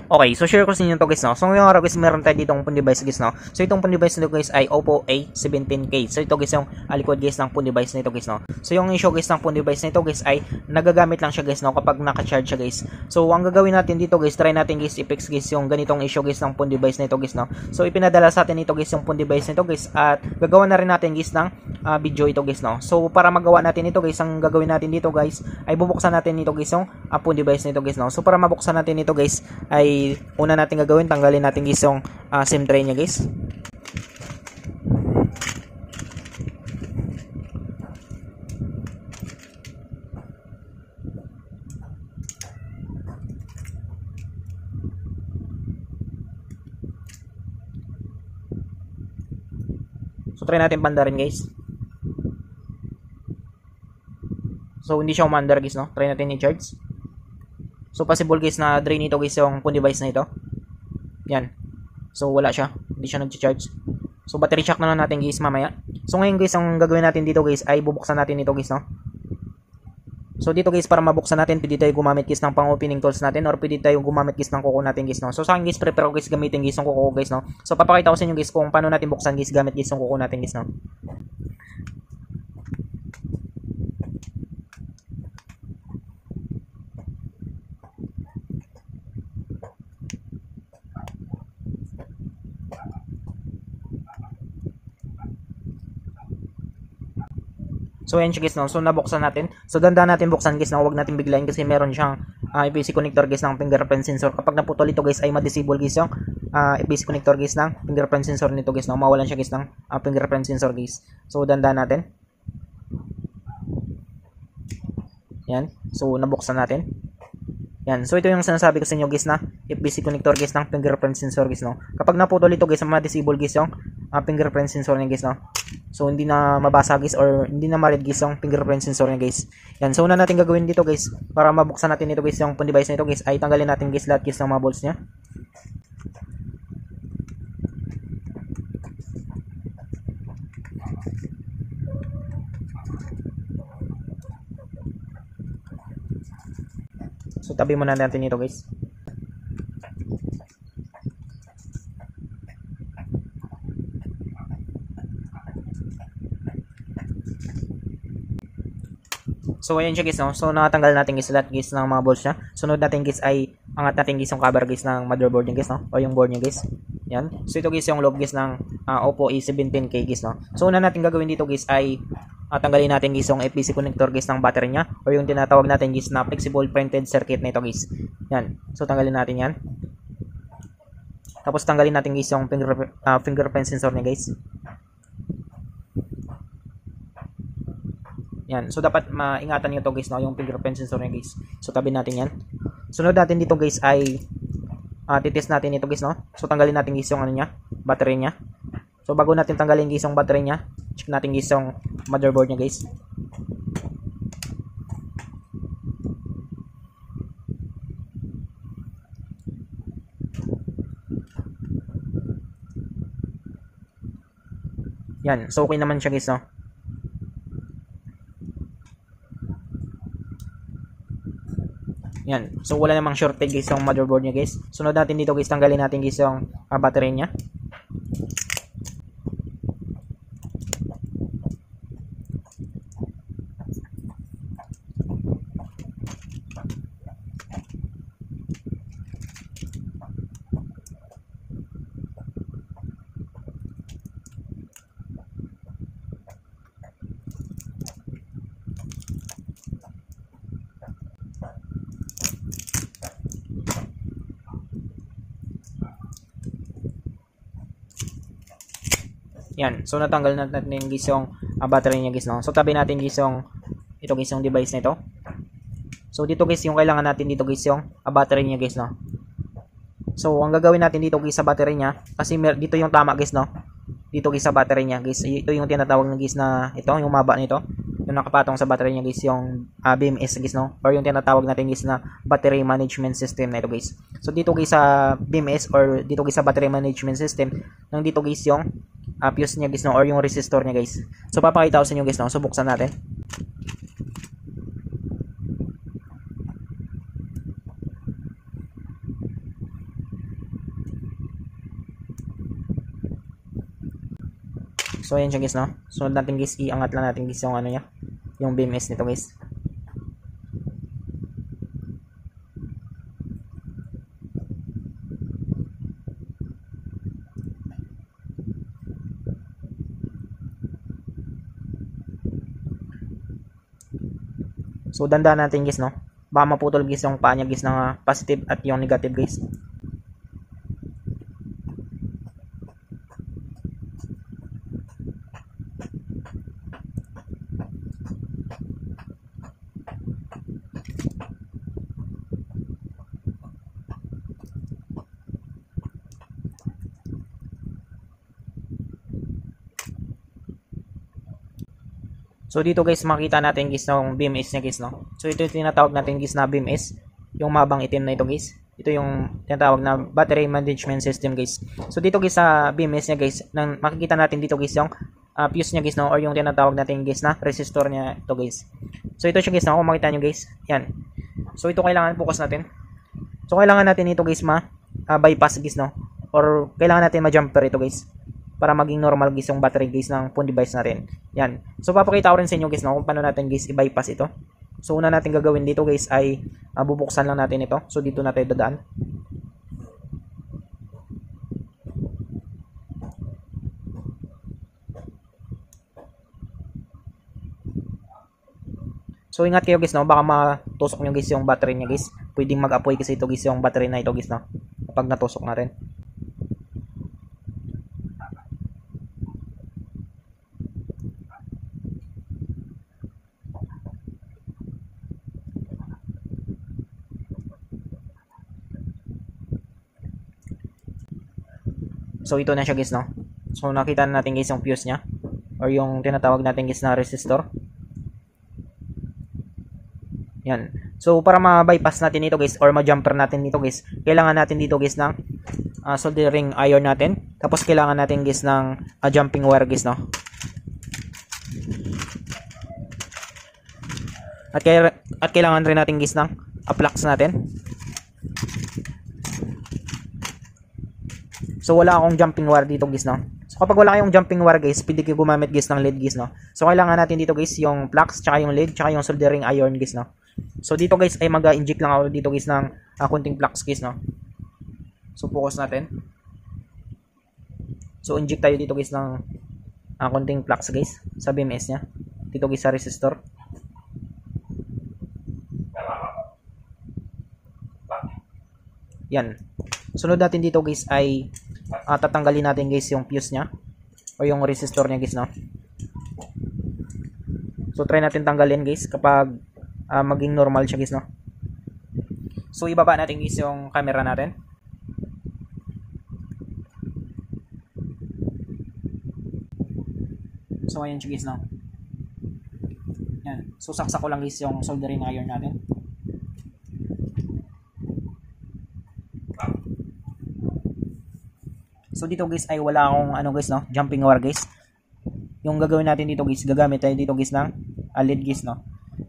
Okay, so share ko sa inyo to guys, no. So ngayong araw guys, meron tayo ditong phone device guys, no. So itong phone device nito guys ay Oppo A17K. So ito guys yung likod guys ng phone device nito guys, no. So yung issue guys ng phone device nito guys ay nagagamit lang siya guys, no, kapag naka-charge siya guys. So ang gagawin natin dito guys, try natin guys i-fix guys yung ganitong issue guys ng phone device nito guys, no. So ipinadala sa atin ito guys yung phone device nito guys at gagawa na rin natin guys ng video ito guys, no. So para magawa natin ito guys, ang gagawin natin dito guys ay bubuksan natin ito guys yung phone device nito guys, no. So para mabuksan natin ito guys ay una natin gagawin, tanggalin natin guys yung SIM tray niya guys. So try natin pandarin guys. So hindi siya umandar guys, no. Try natin i-charge. So possible guys na drain ito guys yung phone device na ito. Yan. So wala siya. Hindi siya nag-charge. So battery check na lang natin guys mamaya. So ngayon guys, ang gagawin natin dito guys ay bubuksan natin ito guys, no. So dito guys, para mabuksan natin, pwede tayo gumamit guys ng pang-opening tools natin or pwede tayo gumamit guys ng kuko natin guys, no. So sa akin guys, prefer ko guys gamitin guys yung kuko guys, no. So papakita ko sa inyo guys kung paano natin buksan guys gamit guys yung kuko natin guys, no. So ayan siya guys, no. So nabuksan natin. So ganda natin buksan guys, no. Huwag natin biglayin kasi meron siyang EPC connector guys ng fingerprint sensor. Kapag naputol ito guys ay ma-disable guys yung EPC connector guys ng fingerprint sensor nito guys, no. Mawalan siya guys ng fingerprint sensor guys. So ganda natin. Yan. So nabuksan natin. Yan. So ito yung sinasabi ko sa inyo guys na EPC connector guys ng fingerprint sensor guys, no. Kapag naputol ito guys, ma-disable guys yung fingerprint sensor niya guys, no. So hindi na mabasa guys or hindi na ma-read guys yung fingerprint sensor niya guys. Yan. So una natin gagawin dito guys para mabuksan natin ito guys yung phone device na ito guys ay tanggalin natin guys lahat guys ng mga bolts niya. So tabi muna natin ito guys. So ayan siya guys, no. So nakatanggal natin guys lahat guys ng mga bolts niya. Sunod natin guys ay angat natin guys yung cover guys ng motherboard niya guys, no, o yung board niya guys. Yan. So ito guys yung loob guys ng Oppo A17K guys, no. So una natin gagawin dito guys ay tanggalin natin guys yung EPC connector guys ng battery niya o yung tinatawag natin guys na flexible printed circuit na ito guys. Yan. So tanggalin natin yan. Tapos tanggalin natin guys yung fingerprint sensor niya guys. Yan. So dapat maingatan niyo to guys, no, yung fingerprint sensor niya guys. So tabi natin yan. Sunod natin dito guys ay titest natin ito guys, no. So tanggalin natin guys yung ano niya, battery niya. So bago natin tanggalin guys yung battery niya, check natin guys yung motherboard niya guys. Yan. So okay naman siya guys, no. Yan. So wala namang shortage guys yung motherboard niya guys. Sunod natin dito guys, tanggalin natin guys yung battery niya. Yan. So natanggal natin guys yung battery niya guys, no. So tabi natin guys yung ito guys yung device nito. So dito guys yung kailangan natin dito guys yung battery niya guys, no. So ang gagawin natin dito guys sa battery niya kasi dito yung tama guys, no. Dito guys sa battery niya guys. Ito yung tinatawag na guys na ito yung maba nito. Yung nakapatong sa battery niya guys yung BMS guys, no. Or yung tinatawag natin guys na battery management system na ito guys. So dito guys sa BMS or dito guys sa battery management system, nang dito guys yung fuse niya guys, no, or yung resistor niya guys. So papakita ko sa inyo guys, no. So buksan natin. So ayan siya guys, no. Sunod natin guys, iangat lang natin guys yung ano niya, yung BMS nito guys. So dandan natin guys, no. Baka maputol guys yung paa niya guys ng positive at yung negative guys. So dito guys, makita natin guys ng BMS niya guys, no. So ito yung tinatawag natin guys na BMS, yung mabang itim na ito guys. Ito yung tinatawag na battery management system guys. So dito guys sa BMS niya guys, nang makikita natin dito guys yung fuse niya guys, no, or yung tinatawag natin guys na resistor niya ito guys. So ito siya guys, no, kung makita niyo guys, yan. So ito kailangan focus natin. So kailangan natin ito guys bypass guys, no, or kailangan natin ma-jumper ito guys, para maging normal guys yung battery guys ng phone device natin. Yan. So papakita ko rin sa inyo guys, no, kung paano natin guys i-bypass ito. So una natin gagawin dito guys ay bubuksan lang natin ito. So dito na tayo dadaan. So ingat kayo guys, no, baka matusok nyo guys yung battery niya guys. Pwedeng mag-apoy kasi ito guys yung battery na ito guys, no, kapag natusok natin. So ito na siya guys, no. So nakita natin guys yung fuse niya, or yung tinatawag natin guys na resistor. Yan. So para ma-bypass natin ito guys, or ma-jumper natin dito guys, kailangan natin dito guys ng soldering iron natin. Tapos kailangan natin guys ng jumping wire guys, no. At kailangan rin natin guys ng flux natin. So wala akong jumping wire dito guys, no. So kapag wala kayong jumping wire guys, pwede kayo gumamit guys ng lead guys, no. So kailangan natin dito guys yung flux, tsaka yung lead, tsaka yung soldering iron guys, no. So dito guys ay mag-inject lang ako dito guys ng kunting flux guys, no. So focus natin. So inject tayo dito guys ng kunting flux guys sa BMS niya. Dito guys sa resistor. Yan. Sunod natin dito guys ay tatanggalin natin guys yung fuse niya, o yung resistor niya guys, no. So try natin tanggalin guys kapag maging normal siya guys, no. So ibaba natin guys yung camera natin. So ayan siya guys, no. Yan. So saksak ko lang guys yung soldering iron natin. So dito guys ay wala akong guys, no, jumping wire guys. Yung gagawin natin dito guys, gagamit tayo dito guys ng lead guys, no.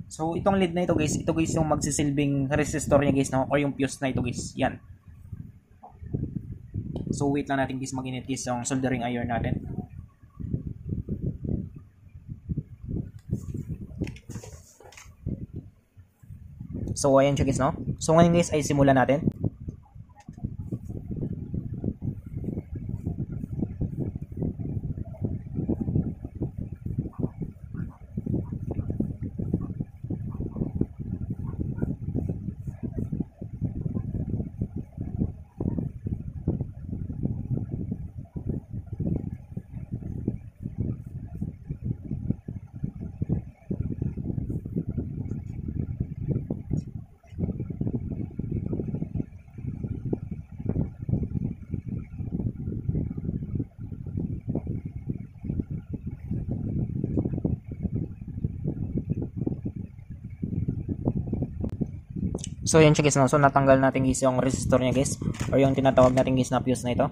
So itong lead na ito guys yung magsisilbing resistor niya guys, no, o yung fuse na ito guys. Yan. So wait lang natin guys, mag-init guys yung soldering iron natin. So ayan siya guys, no. So ngayon guys ay simulan natin. So yan siya guys, no. So natanggal natin guys yung resistor niya guys, or yung tinatawag natin guys na fuse na ito.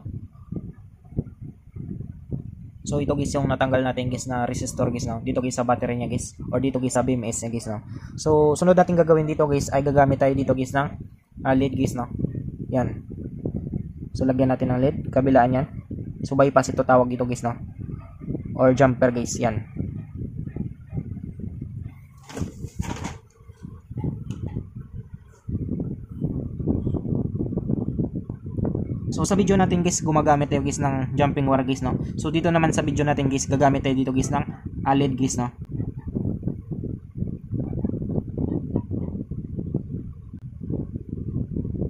So ito guys yung natanggal natin guys na resistor guys, no, dito guys sa battery niya guys, or dito guys sa BMS niya guys, no. So sunod natin gagawin dito guys ay gagamit tayo dito guys ng lead guys, no. Yan. So lagyan natin ng lead, kabilaan yan. So bypass ito tawag dito guys, no. or jumper guys. Yan. So sa video natin guys, gumagamit tayo guys ng jumping wire guys, no. So dito naman sa video natin guys, gagamit tayo dito guys ng alid guys, no.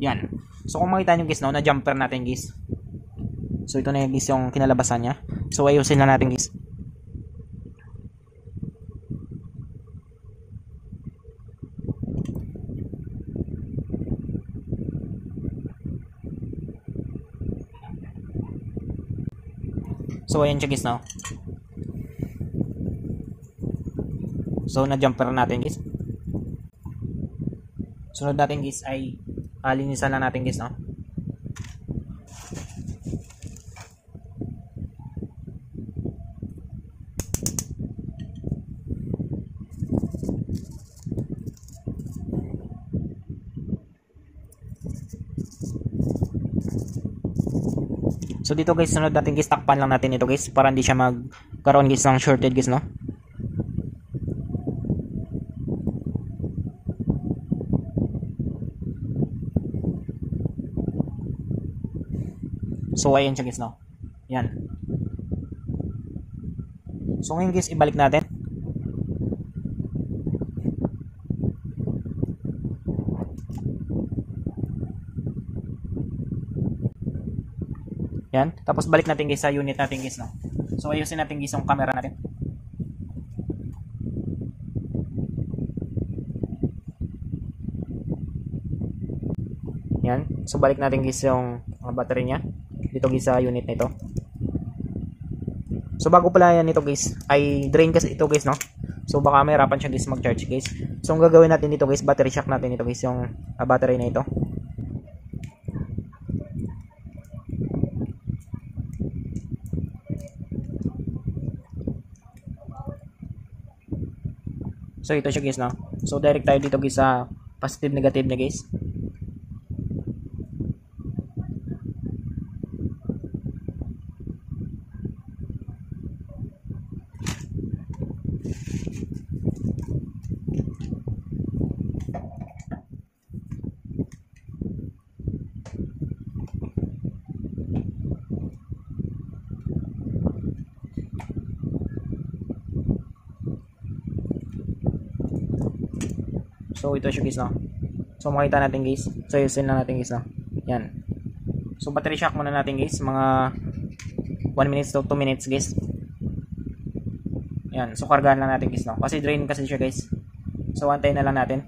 Yan. So kung makita nyo guys, no, na jumper natin guys. So ito na guys yung kinalabasan niya. So ayusin na natin guys. So ayan siya guys, no. So na jumper natin guys. Sunod natin guys ay linisan lang natin guys, no. So dito guys, sunod natin guys, takpan lang natin ito guys para hindi siya magkaroon guys ng shorted guys, no. So ayan siya guys, no. Yan. So ngayon guys, ibalik natin. Yan. Tapos balik natin guys sa unit natin guys, no. So ayusin natin guys yung camera natin. Yan. So balik natin guys yung battery niya dito guys sa unit nito. So bago pala yan ito guys, ay drain kasi ito guys, no. So baka mahirapan siya guys mag-charge guys. So ang gagawin natin dito guys, battery shock natin ito guys, yung battery na ito. So ito siya guys, no. So direct tayo dito guys sa positive negative niya guys. So ito siya guys, no. So makita natin guys. So yusin lang natin guys, no. Yan. So battery shock muna natin guys, mga 1 minutes to 2 minutes guys. Yan. So kargahan lang natin guys, no. Kasi drain kasi siya guys. So antayin na lang natin.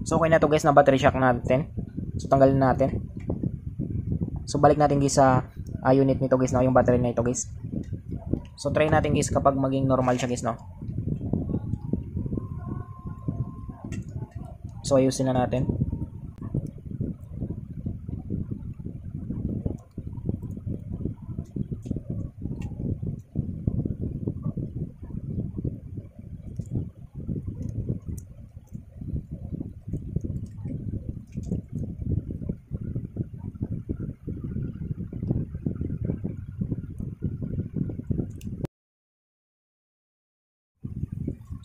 So okay na to guys, na battery shock natin. So tanggalin natin. So balik natin guys sa unit nito guys, no, yung battery na ito guys. So try natin guys kapag maging normal siya guys, no. So ayusin na natin.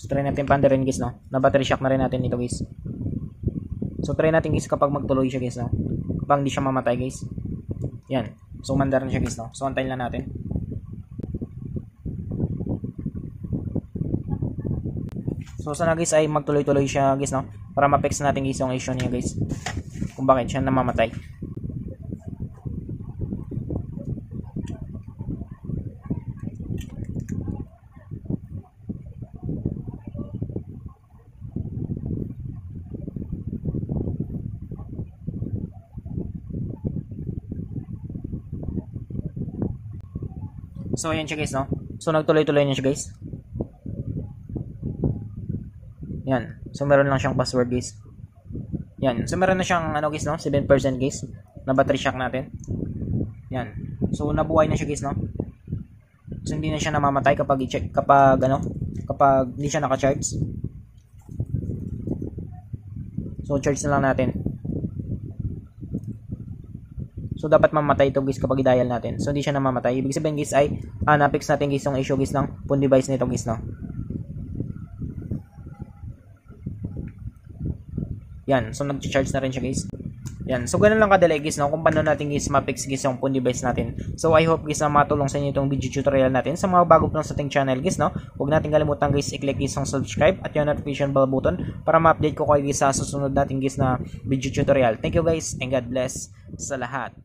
So try natin pandarin guys, no. Na battery shock na rin natin ito guys. So try natin guys kapag magtuloy siya guys, no. Kapag hindi siya mamatay guys. Yan. So mandar na siya guys, no. So antayin lang natin. So sana guys ay magtuloy-tuloy siya guys, no. Para ma-fix natin guys yung issue niya guys. Kung bakit siya namamatay. So ayan siya guys, no? So nagtuloy-tuloy na siya guys. Yan. So meron lang siyang password guys. Yan. So meron na siyang ano guys, no? 7% guys na battery shock natin. Yan. So nabuhay na siya guys, no? So hindi na siya namamatay kapag i-check kapag hindi siya naka-charge. So charge na lang natin. So dapat mamatay ito guys kapag i-dial natin. So hindi siya namamatay. Ibig sabihin guys ay na-fix natin guys yung issue guys ng phone device nito guys, no? Yan. So nag-charge na rin siya guys. Yan. So ganun lang kadali guys, no? Kung paano natin guys ma-fix guys yung phone device natin. So I hope guys na matulong sa inyo itong video tutorial natin. Sa mga bago pa lang sa ating channel guys, no? Huwag natin kalimutan guys i-click guys yung subscribe at yung notification bell button para ma-update ko kayo guys sa susunod natin guys na video tutorial. Thank you guys and God bless sa lahat.